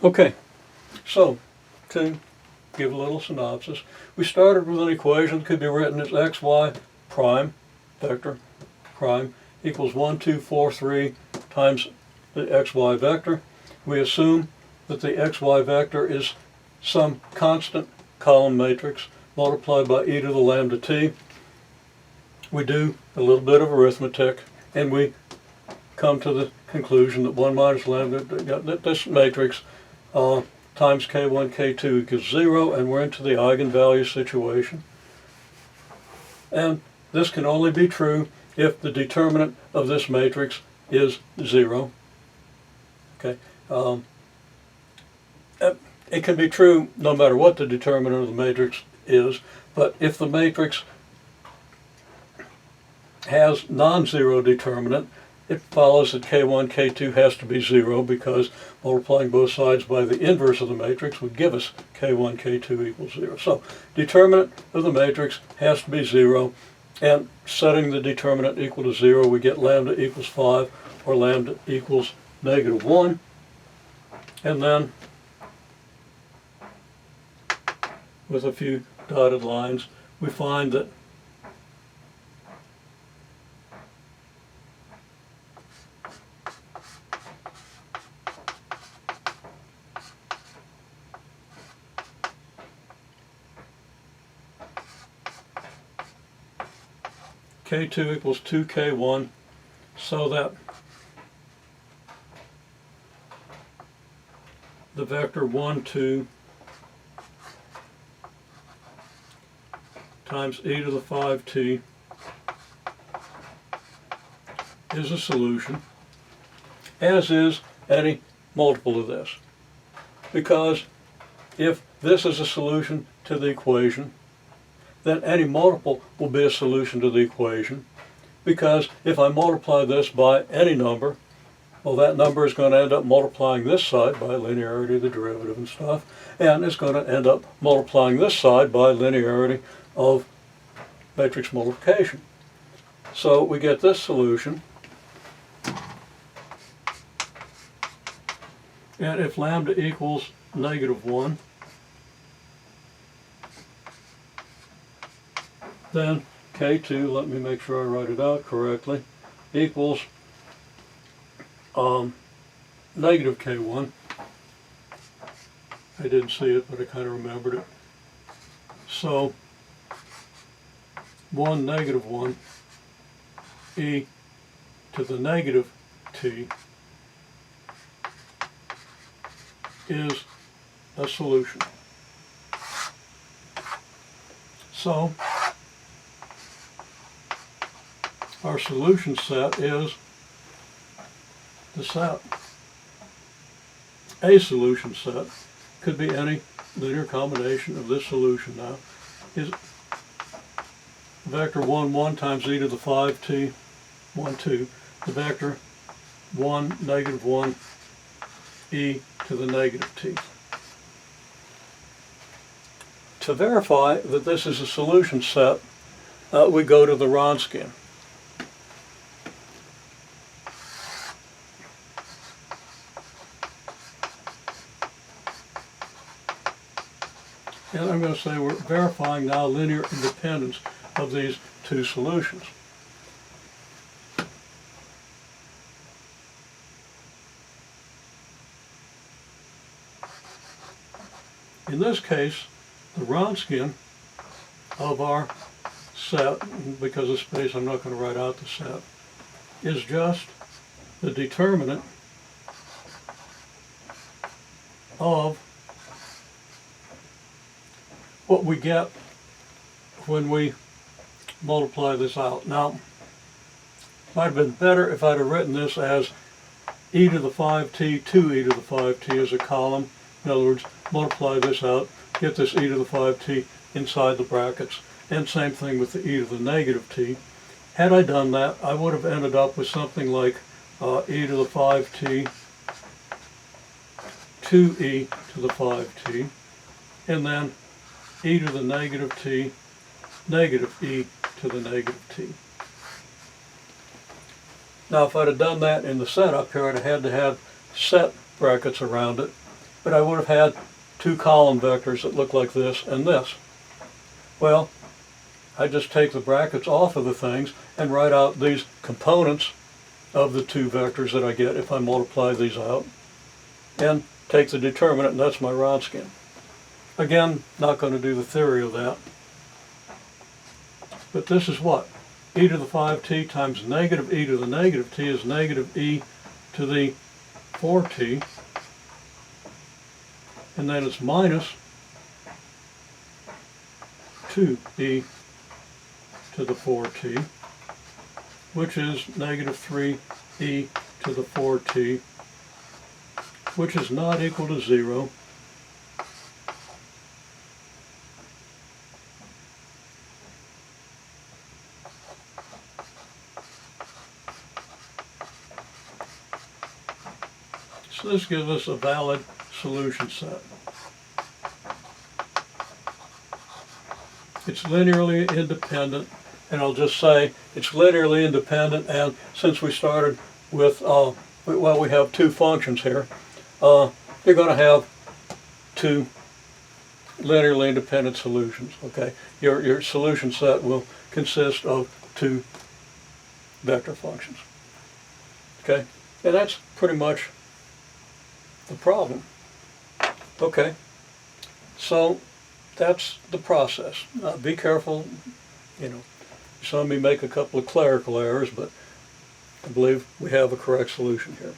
Okay, so to give a little synopsis, we started with an equation that could be written as xy prime, vector prime, equals 1, 2, 4, 3 times the xy vector. We assume that the xy vector is some constant column matrix multiplied by e to the lambda t. We do a little bit of arithmetic, and we come to the conclusion that 1 minus lambda, this matrix, times k1, k2 equals 0, and we're into the eigenvalue situation. And this can only be true if the determinant of this matrix is 0. Okay. It can be true no matter what the determinant of the matrix is, but if the matrix has non-zero determinant, it follows that k1, k2 has to be 0, because multiplying both sides by the inverse of the matrix would give us k1, k2 equals 0. So determinant of the matrix has to be 0, and setting the determinant equal to 0, we get lambda equals 5, or lambda equals -1. And then, with a few dotted lines, we find that k2 equals 2k1, so that the vector 1, 2 times e to the 5t is a solution, as is any multiple of this. Because if this is a solution to the equation, then any multiple will be a solution to the equation, because if I multiply this by any number, well, that number is going to end up multiplying this side by linearity of the derivative and stuff, and it's going to end up multiplying this side by linearity of matrix multiplication. So we get this solution, and if lambda equals -1, then k2, let me make sure I write it out correctly, equals -k1. I didn't see it, but I kind of remembered it. So 1, -1, e to the -t is a solution. So our solution set is the set. A solution set could be any linear combination of this solution now is vector 1, 1 times e to the 5t, 1, 2, the vector 1, -1, e to the -t. To verify that this is a solution set, we go to the Wronskian. And I'm going to say we're verifying now linear independence of these two solutions. In this case, the Wronskian of our set, because of space I'm not going to write out the set, is just the determinant of what we get when we multiply this out. Now, it might have been better if I'd have written this as e to the 5t, 2e to the 5t as a column. In other words, multiply this out, get this e to the 5t inside the brackets, and same thing with the e to the -t. Had I done that, I would have ended up with something like e to the 5t, 2e to the 5t, and then e to the -t, -e to the -t. Now if I'd have done that in the set up here, I'd have had to have set brackets around it, but I would have had two column vectors that look like this and this. Well, I just take the brackets off of the things and write out these components of the two vectors that I get if I multiply these out, and take the determinant, and that's my Wronskian. Again, not going to do the theory of that. But this is what? E to the 5t times negative e to the negative t is negative e to the 4t. And then it's minus 2e to the 4t, which is negative 3e to the 4t, which is not equal to 0. So this gives us a valid solution set. It's linearly independent, and I'll just say it's linearly independent, and since we started with, well, we have two functions here, you're going to have two linearly independent solutions, okay? Your solution set will consist of two vector functions, okay? And that's pretty much the problem. Okay, so that's the process. Be careful, you know, some may make a couple of clerical errors, but I believe we have a correct solution here.